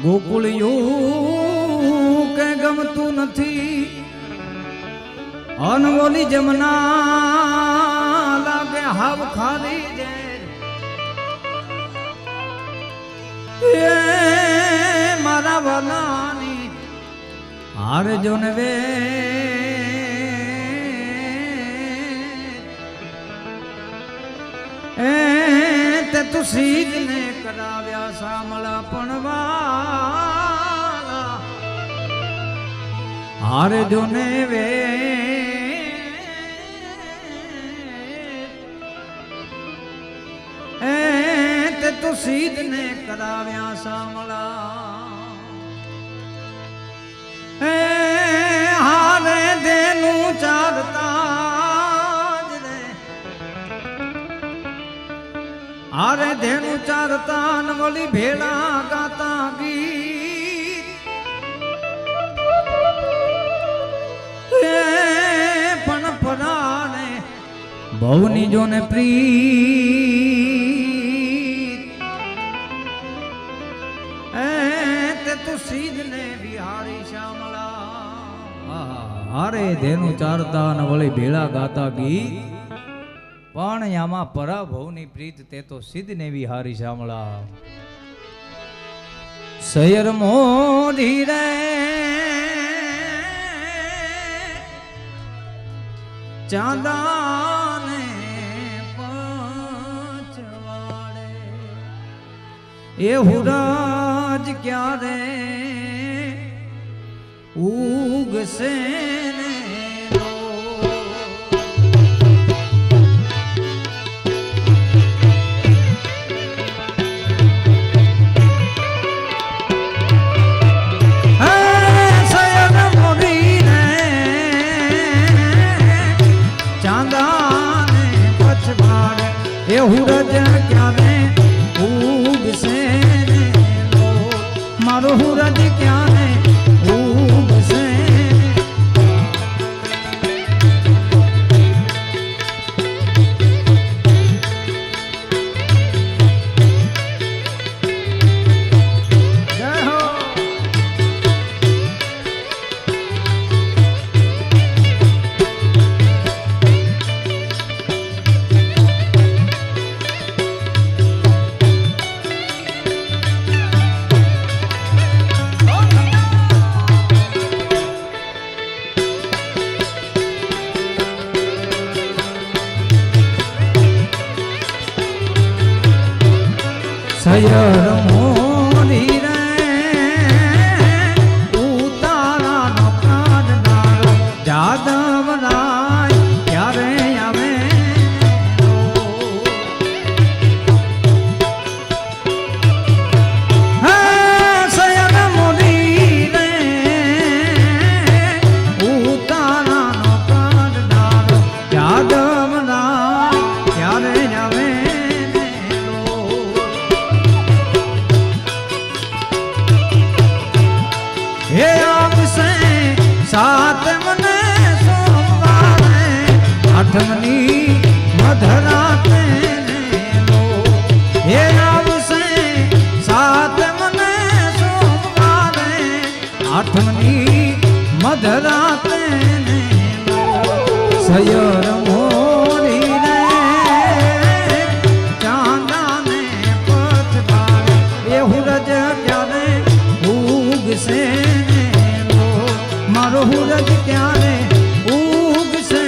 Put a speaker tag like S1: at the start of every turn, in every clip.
S1: ગોકુળિયું કે ગમતું નથી અનવોલી જમના લાગે હાવ ખાલી જે મારા વાલાની હારજો ને વે તે તું સીધ ને કરાવ્યા સામળા પણ વાલા હારજો ને વે તે તું સીધ ને કરાવ્યા સામળા હારે દેનું ચારતા હારે ધેનું ચારતા ન વળી ભેળા ગાતા ગીત પણ પરાને ભવની જોને પ્રીત તે તું સીધ ને વિહારી શ્યામળા હારે ધેનું ચારતા ન વળી ભેળા ગાતા ગીત પણ આમાં પરાભવની પ્રીત તે તો સિદ્ધ ને વિહારી શામળા શયર મોઢી રે ચાંદાને પચવાડે એ હુરાજ ક્યારે ઉગશે ને એ હુરજ ક્યારે ઉગશે ને મારો હુરજ ક્યારે ઉગશે જય હો શયર મોરી રે ઉતારા નો કાઢનારો જાદવ રાય ક્યારે આવે શયર મોરી રે ઉતારા નો કાઢનારો જાદવ રાય ક્યારે આવે હે આવશે સાતમને સોમવારે આઠમની મધરાતે હે આવશે સાતમને સોમવારે આઠમની મધરાતે શયર મોરી રે ચાંદાને પથવારે એ હુરજ ક્યારે ઉગશે મારો હુરજ ક્યારે ઉગશે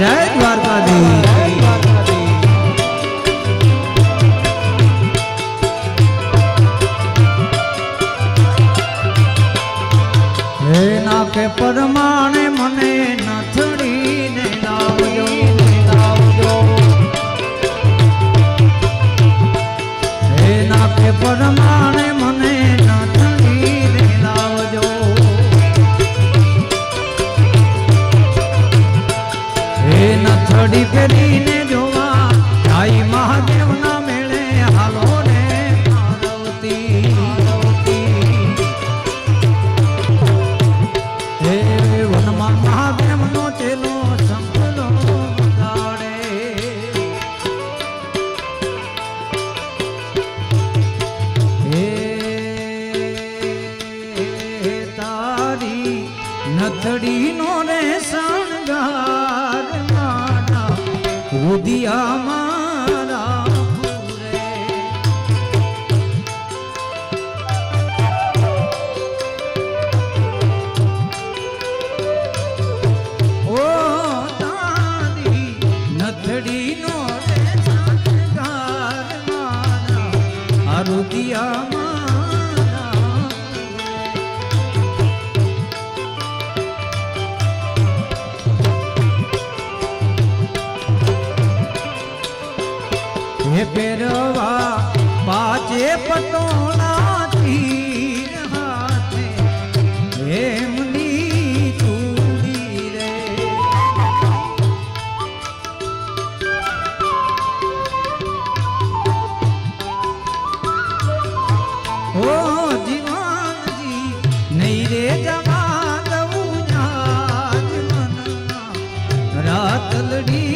S1: જય દ્વારકાધીશ હે નાકે પરમાણે મને નથડીને લાવજો હે નાકે પરમાણે મને નથડીને લાવજો હે નથડી ફેરીને જોવા આઈ મહાદેવના મેળે હાલો ને પાર્વતી હે વનમાં મહાદેવનો ચેલો સંભલો વગાડે હે તારી નથડીનો રે શણગાર મારા રુદિયા મારા પૂરે ઓ તારી નથડીનો રે શણગાર મારા આ રુદિયા પેરવા પાચે પટોળા તીર હાથે એમની ચૂડી રે ઓ જીવાનજી નહીં રે જવા દઉં જાજ મનના રાતલડી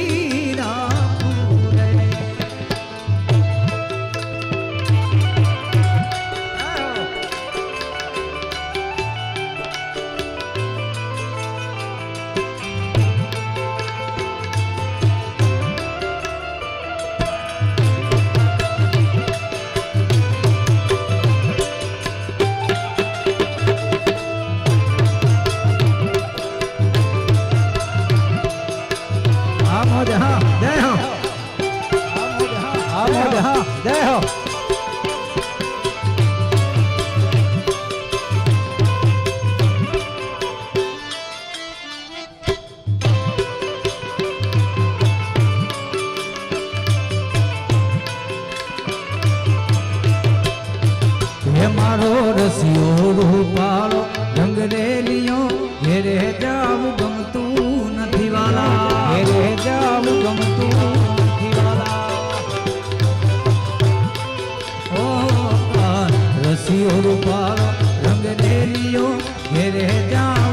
S1: મારો રસિયો રૂપાળો રંગ રેલિયો ઘેરે જાવું ગમતું નથી વાલા ઘેરે જાવું ગમતું નથી વાલા ઓ રસિયો રૂપાળો રંગ રેલિયો ઘેરે જાવું